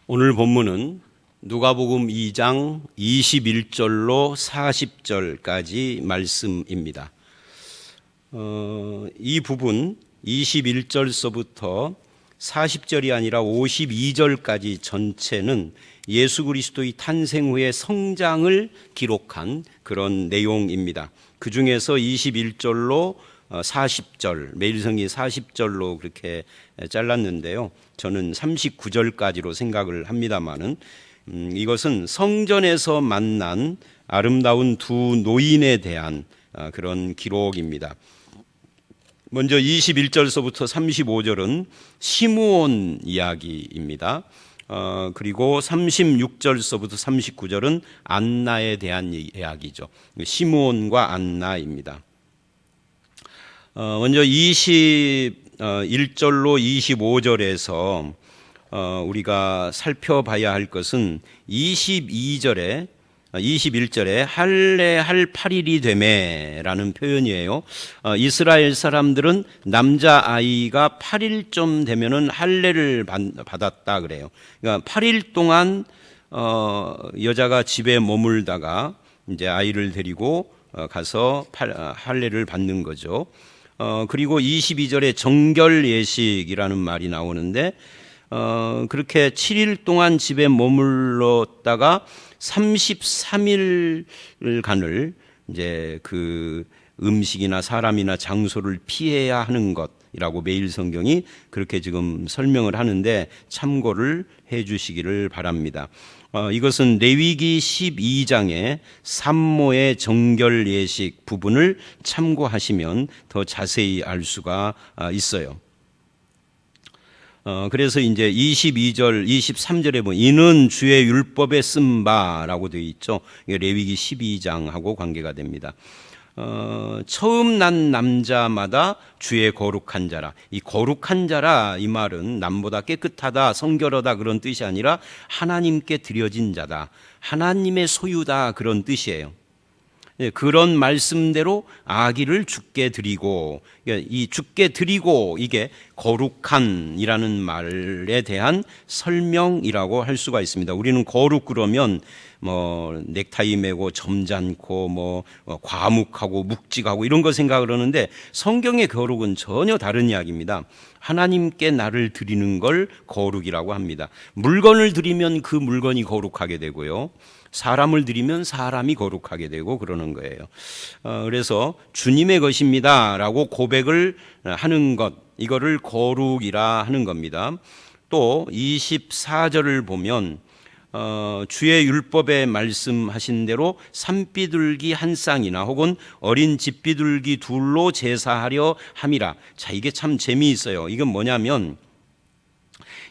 오늘 본문은 누가복음 2장 21절로 40절까지 말씀입니다. 이 부분 21절서부터 40절이 아니라 52절까지 전체는 예수 그리스도의 탄생 후의 성장을 기록한 그런 내용입니다. 그 중에서 21절로 40절, 매일성기 40절로 그렇게 잘랐는데요. 저는 39절까지로 생각을 합니다마는 이것은 성전에서 만난 아름다운 두 노인에 대한 그런 기록입니다. 먼저 21절서부터 35절은 시므온 이야기입니다. 그리고 36절서부터 39절은 안나에 대한 이야기죠. 시므온과 안나입니다. 먼저 21절로 25절에서 우리가 살펴봐야 할 것은 21절에 할례할 8일이 되매라는 표현이에요. 이스라엘 사람들은 남자아이가 8일쯤 되면은 할례를 받았다 그래요. 그러니까 8일 동안 여자가 집에 머물다가 이제 아이를 데리고 가서 할례를 받는 거죠. 그리고 22절에 정결 예식이라는 말이 나오는데 그렇게 7일 동안 집에 머물렀다가 33일간을 이제 그 음식이나 사람이나 장소를 피해야 하는 것이라고 매일 성경이 그렇게 지금 설명을 하는데 참고를 해 주시기를 바랍니다. 이것은 레위기 12장의 산모의 정결 예식 부분을 참고하시면 더 자세히 알 수가 있어요. 그래서 이제 22절, 23절에 보면 이는 주의 율법에 쓴 바라고 되어 있죠. 레위기 12장하고 관계가 됩니다. 처음 난 남자마다 주의 거룩한 자라. 이 거룩한 자라 이 말은 남보다 깨끗하다, 성결하다 그런 뜻이 아니라 하나님께 드려진 자다, 하나님의 소유다 그런 뜻이에요. 그런 말씀대로 아기를 주께 드리고, 이 주께 드리고 이게 거룩한이라는 말에 대한 설명이라고 할 수가 있습니다. 우리는 거룩 그러면 뭐 넥타이 매고 점잖고 뭐 과묵하고 묵직하고 이런 거 생각을 하는데 성경의 거룩은 전혀 다른 이야기입니다. 하나님께 나를 드리는 걸 거룩이라고 합니다. 물건을 드리면 그 물건이 거룩하게 되고요. 사람을 드리면 사람이 거룩하게 되고 그러는 거예요. 그래서 주님의 것입니다 라고 고백을 하는 것, 이거를 거룩이라 하는 겁니다. 또 24절을 보면 주의 율법에 말씀하신 대로 산비둘기 한 쌍이나 혹은 어린 집비둘기 둘로 제사하려 함이라. 자, 이게 참 재미있어요. 이건 뭐냐면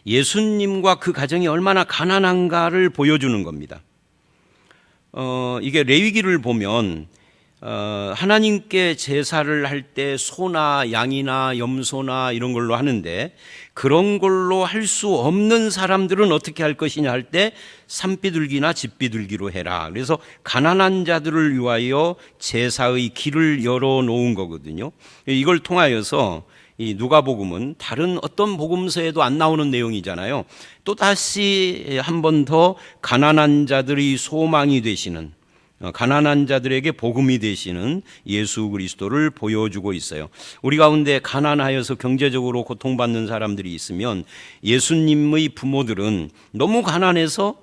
예수님과 그 가정이 얼마나 가난한가를 보여주는 겁니다. 이게 레위기를 보면 하나님께 제사를 할 때 소나 양이나 염소나 이런 걸로 하는데 그런 걸로 할 수 없는 사람들은 어떻게 할 것이냐 할 때 산비둘기나 집비둘기로 해라. 그래서 가난한 자들을 위하여 제사의 길을 열어놓은 거거든요. 이걸 통하여서 이 누가복음은 다른 어떤 복음서에도 안 나오는 내용이잖아요. 또 다시 한 번 더 가난한 자들이 소망이 되시는, 가난한 자들에게 복음이 되시는 예수 그리스도를 보여주고 있어요. 우리 가운데 가난하여서 경제적으로 고통받는 사람들이 있으면 예수님의 부모들은 너무 가난해서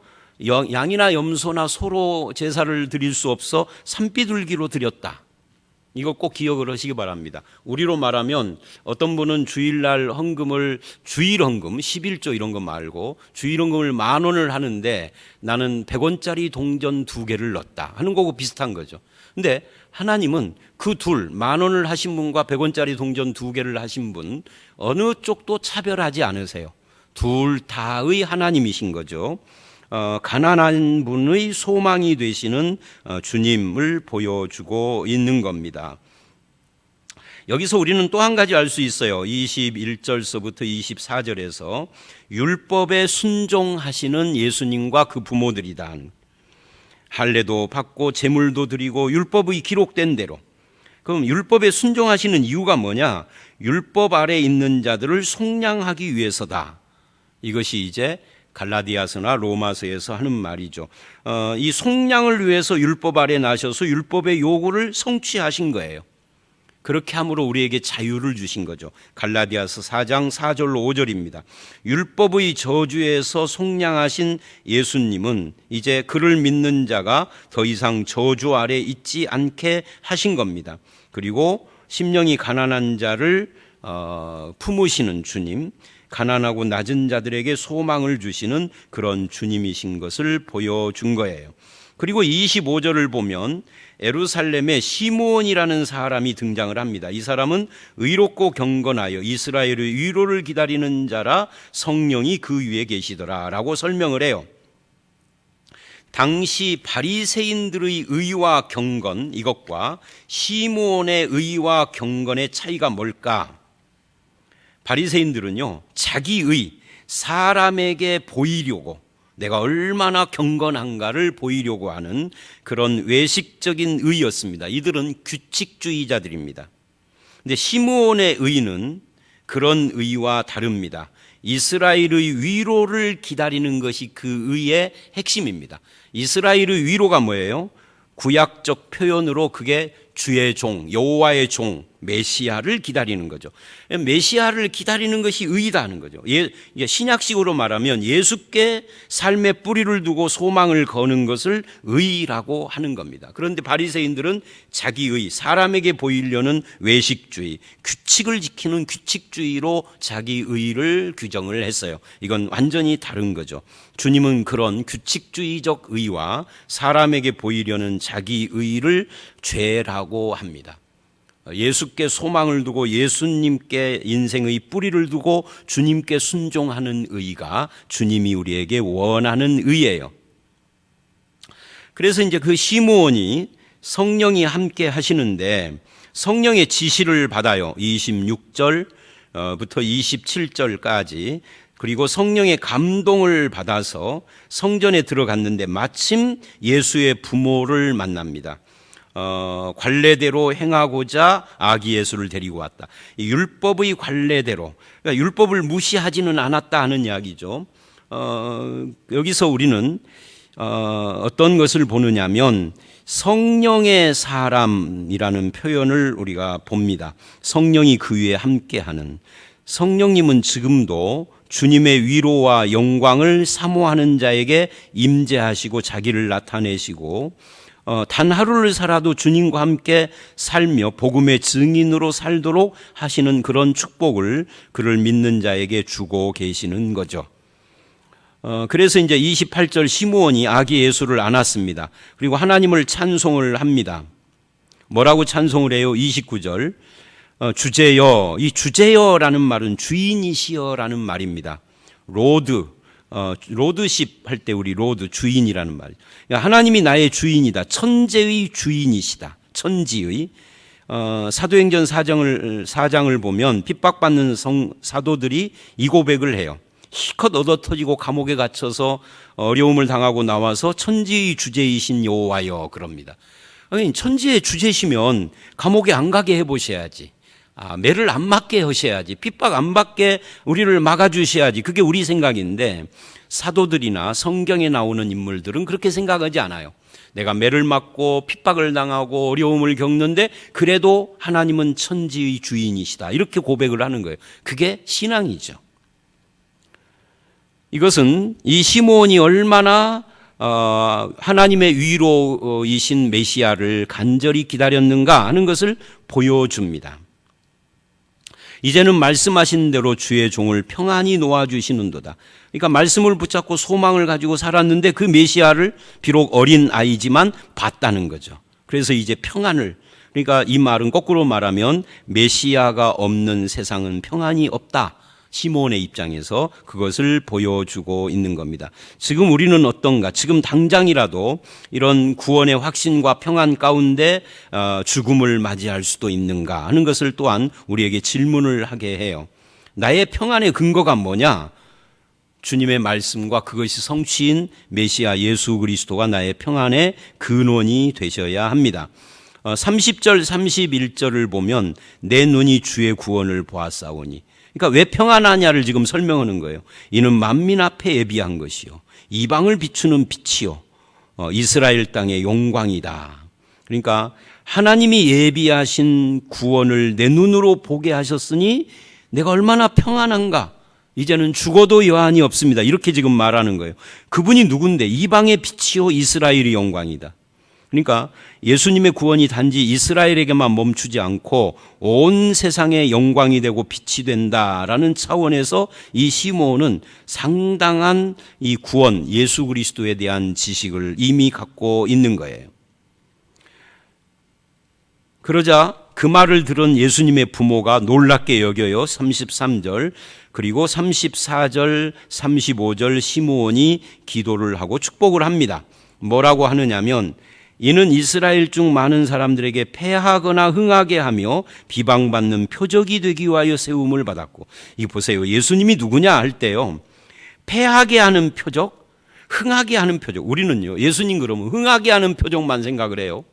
양이나 염소나 소로 제사를 드릴 수 없어 산비둘기로 드렸다. 이거 꼭 기억을 하시기 바랍니다. 우리로 말하면 어떤 분은 주일날 헌금을 주일 헌금 11조 이런 거 말고 주일 헌금을 10,000원을 하는데 나는 100원짜리 동전 2개를 넣었다 하는 거고 비슷한 거죠. 근데 하나님은 그 10,000원을 하신 분과 100원짜리 동전 2개를 하신 분 어느 쪽도 차별하지 않으세요. 둘 다의 하나님이신 거죠. 가난한 분의 소망이 되시는 주님을 보여주고 있는 겁니다. 여기서 우리는 또 한 가지 알 수 있어요. 21절서부터 24절에서 율법에 순종하시는 예수님과 그 부모들이다. 할례도 받고 제물도 드리고 율법의 기록된 대로. 그럼 율법에 순종하시는 이유가 뭐냐? 율법 아래 있는 자들을 속량하기 위해서다. 이것이 이제 갈라디아서나 로마서에서 하는 말이죠. 이 속량을 위해서 율법 아래 나셔서 율법의 요구를 성취하신 거예요. 그렇게 함으로 우리에게 자유를 주신 거죠. 갈라디아서 4장 4절로 5절입니다. 율법의 저주에서 속량하신 예수님은 이제 그를 믿는 자가 더 이상 저주 아래 있지 않게 하신 겁니다. 그리고 심령이 가난한 자를 품으시는 주님, 가난하고 낮은 자들에게 소망을 주시는 그런 주님이신 것을 보여준 거예요. 그리고 25절을 보면 예루살렘에 시므온이라는 사람이 등장을 합니다. 이 사람은 의롭고 경건하여 이스라엘의 위로를 기다리는 자라 성령이 그 위에 계시더라 라고 설명을 해요. 당시 바리새인들의 의와 경건, 이것과 시므온의 의와 경건의 차이가 뭘까? 바리새인들은요, 자기의, 사람에게 보이려고, 내가 얼마나 경건한가를 보이려고 하는 그런 외식적인 의였습니다. 이들은 규칙주의자들입니다. 근데 시므온의 의는 그런 의와 다릅니다. 이스라엘의 위로를 기다리는 것이 그 의의 핵심입니다. 이스라엘의 위로가 뭐예요? 구약적 표현으로 그게 주의 종, 여호와의 종, 메시아를 기다리는 거죠. 메시아를 기다리는 것이 의이다 하는 거죠. 신약식으로 말하면 예수께 삶의 뿌리를 두고 소망을 거는 것을 의라고 하는 겁니다. 그런데 바리새인들은 자기의, 사람에게 보이려는 외식주의, 규칙을 지키는 규칙주의로 자기 의를 규정을 했어요. 이건 완전히 다른 거죠. 주님은 그런 규칙주의적 의와 사람에게 보이려는 자기 의를 죄라고 합니다. 예수께 소망을 두고 예수님께 인생의 뿌리를 두고 주님께 순종하는 의가 주님이 우리에게 원하는 의예요. 그래서 이제 그 시므온이 성령이 함께 하시는데 성령의 지시를 받아요. 26절부터 27절까지. 그리고 성령의 감동을 받아서 성전에 들어갔는데 마침 예수의 부모를 만납니다. 관례대로 행하고자 아기 예수를 데리고 왔다. 이 율법의 관례대로, 그러니까 율법을 무시하지는 않았다 하는 이야기죠. 여기서 우리는 어떤 것을 보느냐면 성령의 사람이라는 표현을 우리가 봅니다. 성령이 그 위에 함께하는. 성령님은 지금도 주님의 위로와 영광을 사모하는 자에게 임재하시고 자기를 나타내시고 단 하루를 살아도 주님과 함께 살며 복음의 증인으로 살도록 하시는 그런 축복을 그를 믿는 자에게 주고 계시는 거죠. 그래서 이제 28절 시므온이 아기 예수를 안았습니다. 그리고 하나님을 찬송을 합니다. 뭐라고 찬송을 해요? 29절 주제여, 이 주제여라는 말은 주인이시여라는 말입니다. 로드십 할 때 우리 로드 주인이라는 말. 그러니까 하나님이 나의 주인이다. 천재의 주인이시다. 천지의. 사도행전 4장을 보면 핍박받는 사도들이 이 고백을 해요. 실컷 얻어터지고 감옥에 갇혀서 어려움을 당하고 나와서 천지의 주제이신 여호와여 그럽니다. 아니, 천지의 주제시면 감옥에 안 가게 해보셔야지. 매를 안 맞게 하셔야지. 핍박 안 받게 우리를 막아주셔야지. 그게 우리 생각인데 사도들이나 성경에 나오는 인물들은 그렇게 생각하지 않아요. 내가 매를 맞고 핍박을 당하고 어려움을 겪는데 그래도 하나님은 천지의 주인이시다. 이렇게 고백을 하는 거예요. 그게 신앙이죠. 이것은 이 시므온이 얼마나 하나님의 위로이신 메시아를 간절히 기다렸는가 하는 것을 보여줍니다. 이제는 말씀하신 대로 주의 종을 평안히 놓아주시는도다. 그러니까 말씀을 붙잡고 소망을 가지고 살았는데 그 메시아를 비록 어린 아이지만 봤다는 거죠. 그래서 이제 평안을, 그러니까 이 말은 거꾸로 말하면 메시아가 없는 세상은 평안이 없다. 시므온의 입장에서 그것을 보여주고 있는 겁니다. 지금 우리는 어떤가? 지금 당장이라도 이런 구원의 확신과 평안 가운데 죽음을 맞이할 수도 있는가 하는 것을 또한 우리에게 질문을 하게 해요. 나의 평안의 근거가 뭐냐? 주님의 말씀과 그것이 성취인 메시아 예수 그리스도가 나의 평안의 근원이 되셔야 합니다. 30절 31절을 보면 내 눈이 주의 구원을 보았사오니, 그러니까 왜 평안하냐를 지금 설명하는 거예요. 이는 만민 앞에 예비한 것이요 이방을 비추는 빛이요 이스라엘 땅의 영광이다. 그러니까 하나님이 예비하신 구원을 내 눈으로 보게 하셨으니 내가 얼마나 평안한가. 이제는 죽어도 여한이 없습니다. 이렇게 지금 말하는 거예요. 그분이 누군데? 이방의 빛이요 이스라엘의 영광이다. 그러니까 예수님의 구원이 단지 이스라엘에게만 멈추지 않고 온 세상의 영광이 되고 빛이 된다라는 차원에서 이 시므온은 상당한 이 구원, 예수 그리스도에 대한 지식을 이미 갖고 있는 거예요. 그러자 그 말을 들은 예수님의 부모가 놀랍게 여겨요. 33절 그리고 34절 35절 시므온이 기도를 하고 축복을 합니다. 뭐라고 하느냐면 이는 이스라엘 중 많은 사람들에게 패하거나 흥하게 하며 비방받는 표적이 되기 위하여 세움을 받았고. 이 보세요. 예수님이 누구냐 할 때요. 패하게 하는 표적, 흥하게 하는 표적. 우리는요. 예수님 그러면 흥하게 하는 표적만 생각을 해요.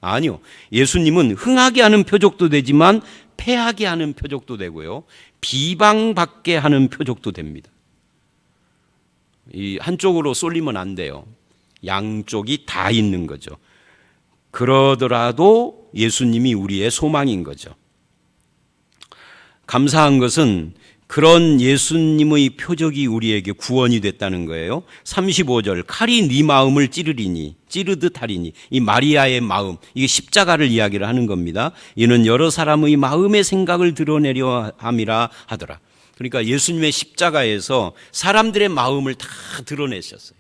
아니요. 예수님은 흥하게 하는 표적도 되지만 패하게 하는 표적도 되고요. 비방받게 하는 표적도 됩니다. 이 한쪽으로 쏠리면 안 돼요. 양쪽이 다 있는 거죠. 그러더라도 예수님이 우리의 소망인 거죠. 감사한 것은 그런 예수님의 표적이 우리에게 구원이 됐다는 거예요. 35절 칼이 네 마음을 찌르듯 하리니 이 마리아의 마음 이게 십자가를 이야기를 하는 겁니다. 이는 여러 사람의 마음의 생각을 드러내려 함이라 하더라. 그러니까 예수님의 십자가에서 사람들의 마음을 다 드러내셨어요.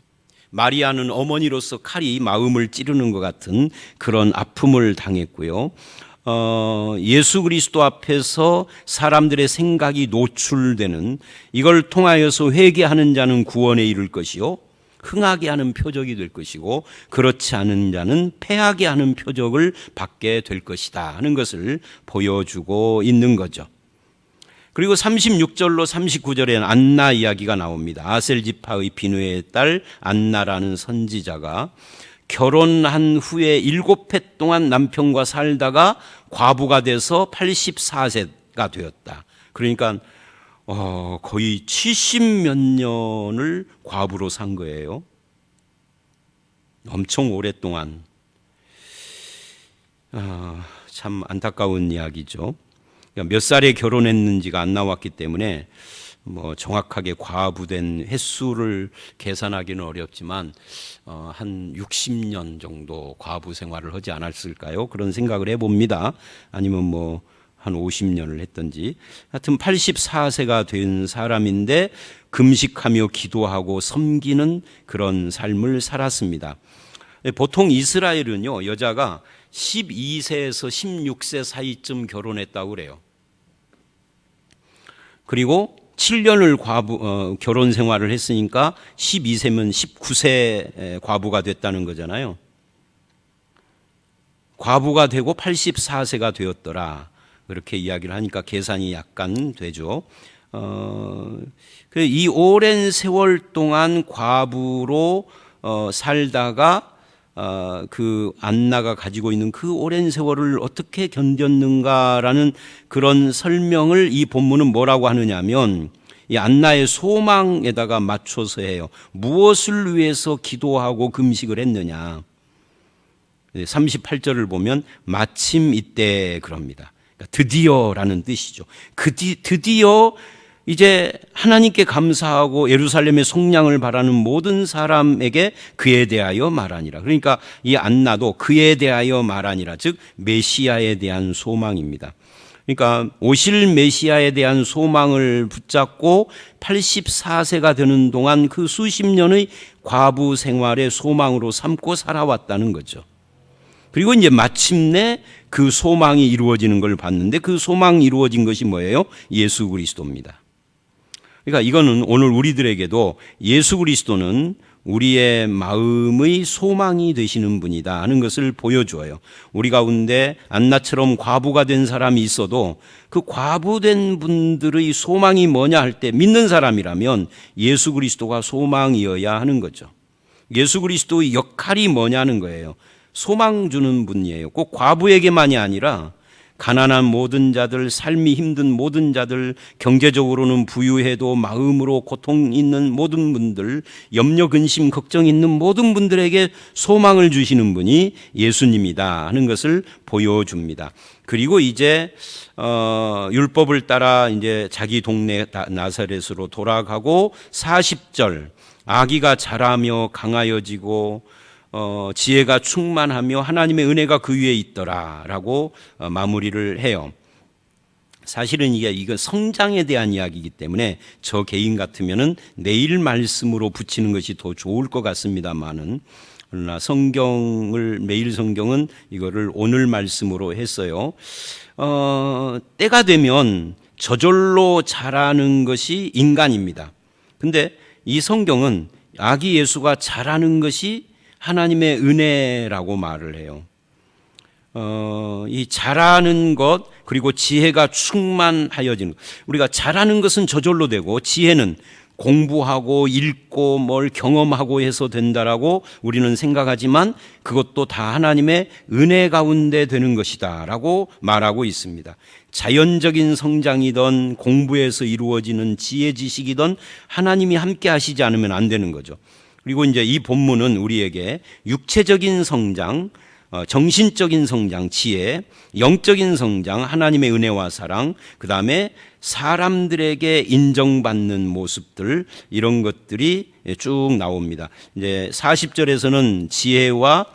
마리아는 어머니로서 칼이 마음을 찌르는 것 같은 그런 아픔을 당했고요. 예수 그리스도 앞에서 사람들의 생각이 노출되는 이걸 통하여서 회개하는 자는 구원에 이를 것이요 흥하게 하는 표적이 될 것이고 그렇지 않은 자는 패하게 하는 표적을 받게 될 것이다 하는 것을 보여주고 있는 거죠. 그리고 36절로 39절에는 안나 이야기가 나옵니다. 아셀 지파의 비누의 딸 안나라는 선지자가 결혼한 후에 7해 동안 남편과 살다가 과부가 돼서 84세가 되었다. 그러니까 거의 70몇 년을 과부로 산 거예요. 엄청 오랫동안. 참 안타까운 이야기죠. 몇 살에 결혼했는지가 안 나왔기 때문에 정확하게 과부된 횟수를 계산하기는 어렵지만 한 60년 정도 과부 생활을 하지 않았을까요? 그런 생각을 해봅니다. 아니면 한 50년을 했던지. 하여튼 84세가 된 사람인데 금식하며 기도하고 섬기는 그런 삶을 살았습니다. 보통 이스라엘은요, 여자가 12세에서 16세 사이쯤 결혼했다고 그래요. 그리고 7년을 결혼 생활을 했으니까 12세면 19세 과부가 됐다는 거잖아요. 과부가 되고 84세가 되었더라. 그렇게 이야기를 하니까 계산이 약간 되죠. 이 오랜 세월 동안 과부로 살다가 그 안나가 가지고 있는 그 오랜 세월을 어떻게 견뎠는가라는 그런 설명을 이 본문은 뭐라고 하느냐면 이 안나의 소망에다가 맞춰서 해요. 무엇을 위해서 기도하고 금식을 했느냐. 38절을 보면 마침 이때 그럽니다. 그러니까 드디어라는 뜻이죠. 드디어 이제 하나님께 감사하고 예루살렘의 속량을 바라는 모든 사람에게 그에 대하여 말하니라. 그러니까 이 안나도 그에 대하여 말하니라. 즉 메시아에 대한 소망입니다. 그러니까 오실 메시아에 대한 소망을 붙잡고 84세가 되는 동안 그 수십 년의 과부 생활의 소망으로 삼고 살아왔다는 거죠. 그리고 이제 마침내 그 소망이 이루어지는 걸 봤는데 그 소망이 이루어진 것이 뭐예요? 예수 그리스도입니다. 그러니까 이거는 오늘 우리들에게도 예수 그리스도는 우리의 마음의 소망이 되시는 분이다 하는 것을 보여줘요. 우리 가운데 안나처럼 과부가 된 사람이 있어도 그 과부된 분들의 소망이 뭐냐 할 때 믿는 사람이라면 예수 그리스도가 소망이어야 하는 거죠. 예수 그리스도의 역할이 뭐냐는 거예요. 소망 주는 분이에요. 꼭 과부에게만이 아니라 가난한 모든 자들, 삶이 힘든 모든 자들, 경제적으로는 부유해도 마음으로 고통 있는 모든 분들, 염려, 근심, 걱정 있는 모든 분들에게 소망을 주시는 분이 예수님이다 하는 것을 보여줍니다. 그리고 이제 율법을 따라 이제 자기 동네 나사렛으로 돌아가고 40절 아기가 자라며 강하여지고 지혜가 충만하며 하나님의 은혜가 그 위에 있더라라고 마무리를 해요. 사실은 이건 성장에 대한 이야기이기 때문에 저 개인 같으면은 내일 말씀으로 붙이는 것이 더 좋을 것 같습니다만은, 그러나 매일 성경은 이거를 오늘 말씀으로 했어요. 때가 되면 저절로 자라는 것이 인간입니다. 근데 이 성경은 아기 예수가 자라는 것이 하나님의 은혜라고 말을 해요. 이 자라는 것, 그리고 지혜가 충만하여지는 것. 우리가 자라는 것은 저절로 되고, 지혜는 공부하고 읽고 뭘 경험하고 해서 된다라고 우리는 생각하지만 그것도 다 하나님의 은혜 가운데 되는 것이다 라고 말하고 있습니다. 자연적인 성장이든 공부에서 이루어지는 지혜 지식이든 하나님이 함께 하시지 않으면 안 되는 거죠. 그리고 이제 이 본문은 우리에게 육체적인 성장, 정신적인 성장, 지혜, 영적인 성장, 하나님의 은혜와 사랑, 그 다음에 사람들에게 인정받는 모습들, 이런 것들이 쭉 나옵니다. 이제 40절에서는 지혜와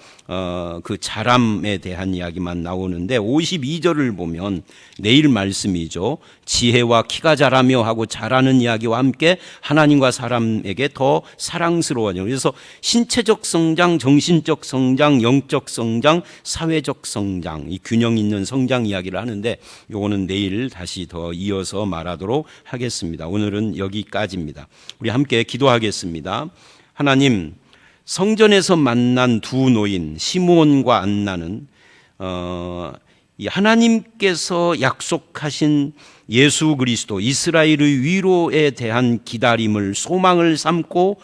그 자람에 대한 이야기만 나오는데 52절을 보면 내일 말씀이죠. 지혜와 키가 자라며 하고 자라는 이야기와 함께 하나님과 사람에게 더 사랑스러워져. 그래서 신체적 성장, 정신적 성장, 영적 성장, 사회적 성장, 이 균형 있는 성장 이야기를 하는데 요거는 내일 다시 더 이어서 말하도록 하겠습니다. 오늘은 여기까지입니다. 우리 함께 기도하겠습니다. 하나님, 성전에서 만난 두 노인 시므온과 안나는 하나님께서 약속하신 예수 그리스도 이스라엘의 위로에 대한 기다림을 소망을 삼고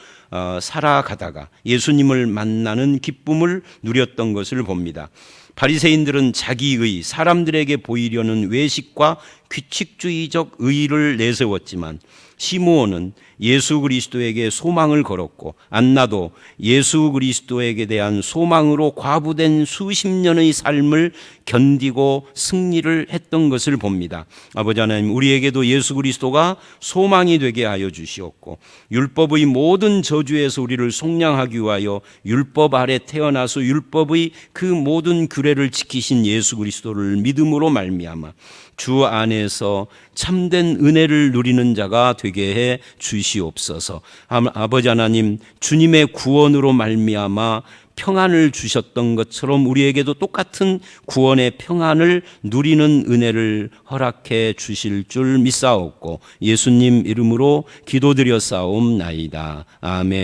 살아가다가 예수님을 만나는 기쁨을 누렸던 것을 봅니다. 바리새인들은 자기의 사람들에게 보이려는 외식과 규칙주의적 의의를 내세웠지만 시므온은 예수 그리스도에게 소망을 걸었고 안나도 예수 그리스도에게 대한 소망으로 과부된 수십 년의 삶을 견디고 승리를 했던 것을 봅니다. 아버지 하나님, 우리에게도 예수 그리스도가 소망이 되게 하여 주시옵고 율법의 모든 저주에서 우리를 속량하기 위하여 율법 아래 태어나서 율법의 그 모든 규례를 지키신 예수 그리스도를 믿음으로 말미암아 주 안에서 참된 은혜를 누리는 자가 되게 해 주시옵소서. 아버지 하나님, 주님의 구원으로 말미암아 평안을 주셨던 것처럼 우리에게도 똑같은 구원의 평안을 누리는 은혜를 허락해 주실 줄 믿사옵고 예수님 이름으로 기도드렸사옵나이다. 아멘.